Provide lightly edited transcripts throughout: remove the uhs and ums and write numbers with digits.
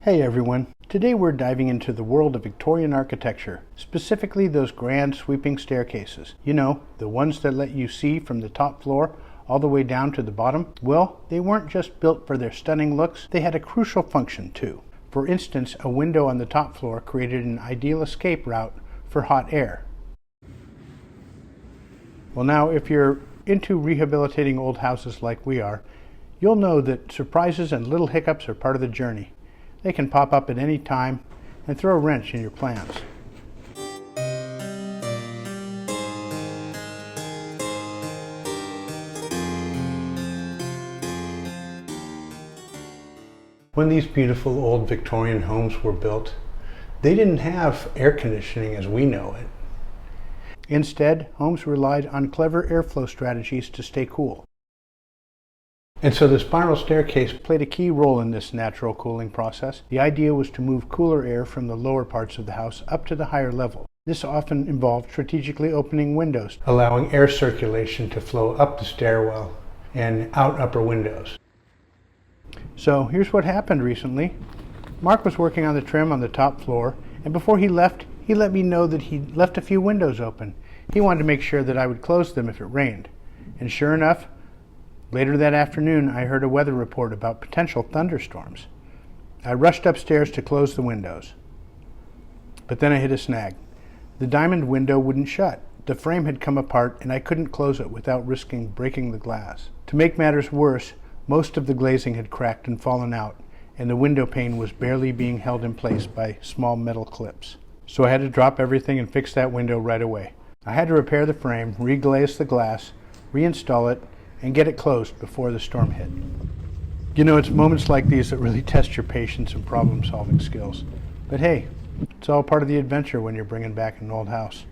Hey everyone, today we're diving into the world of Victorian architecture, specifically those grand sweeping staircases. You know, the ones that let you see from the top floor all the way down to the bottom. Well, they weren't just built for their stunning looks, they had a crucial function too. For instance, a window on the top floor created an ideal escape route for hot air. Well now, if you're into rehabilitating old houses like we are, you'll know that surprises and little hiccups are part of the journey. They can pop up at any time and throw a wrench in your plans. When these beautiful old Victorian homes were built, they didn't have air conditioning as we know it. Instead, homes relied on clever airflow strategies to stay cool. And so the spiral staircase played a key role in this natural cooling process. The idea was to move cooler air from the lower parts of the house up to the higher level. This often involved strategically opening windows, allowing air circulation to flow up the stairwell and out upper windows. So here's what happened recently. Mark was working on the trim on the top floor, and before he left, he let me know that he'd left a few windows open. He wanted to make sure that I would close them if it rained. And sure enough, later that afternoon, I heard a weather report about potential thunderstorms. I rushed upstairs to close the windows. But then I hit a snag. The diamond window wouldn't shut. The frame had come apart and I couldn't close it without risking breaking the glass. To make matters worse, most of the glazing had cracked and fallen out, and the window pane was barely being held in place by small metal clips. So I had to drop everything and fix that window right away. I had to repair the frame, reglaze the glass, reinstall it, and get it closed before the storm hit. You know, it's moments like these that really test your patience and problem-solving skills. But hey, it's all part of the adventure when you're bringing back an old house.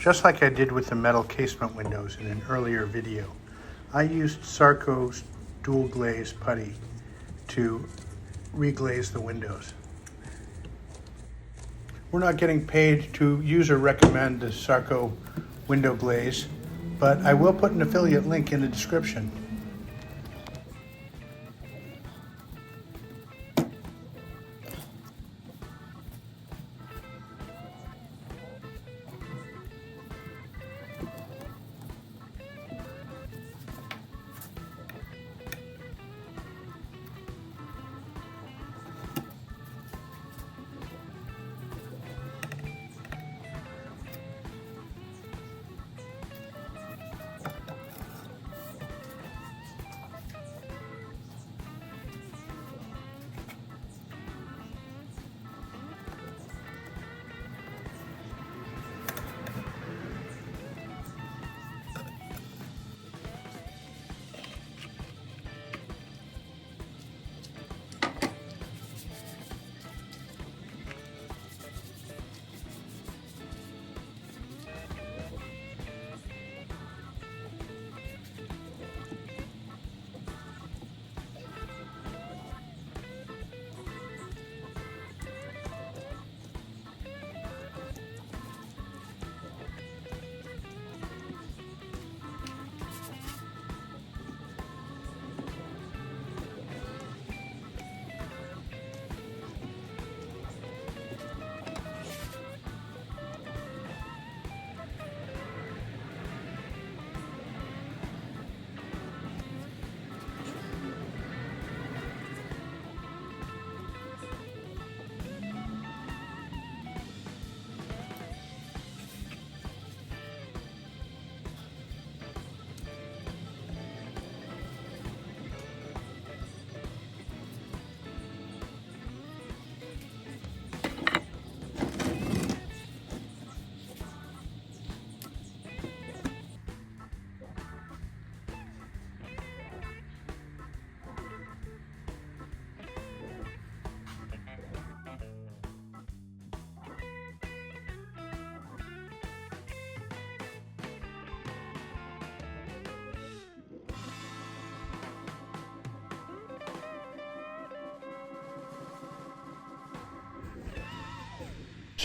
Just like I did with the metal casement windows in an earlier video, I used Sarco's dual glaze putty to reglaze the windows. We're not getting paid to use or recommend the Sarco window glaze, but I will put an affiliate link in the description.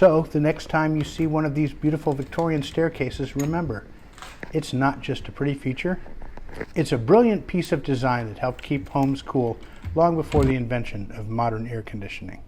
So the next time you see one of these beautiful Victorian staircases, remember, it's not just a pretty feature, it's a brilliant piece of design that helped keep homes cool long before the invention of modern air conditioning.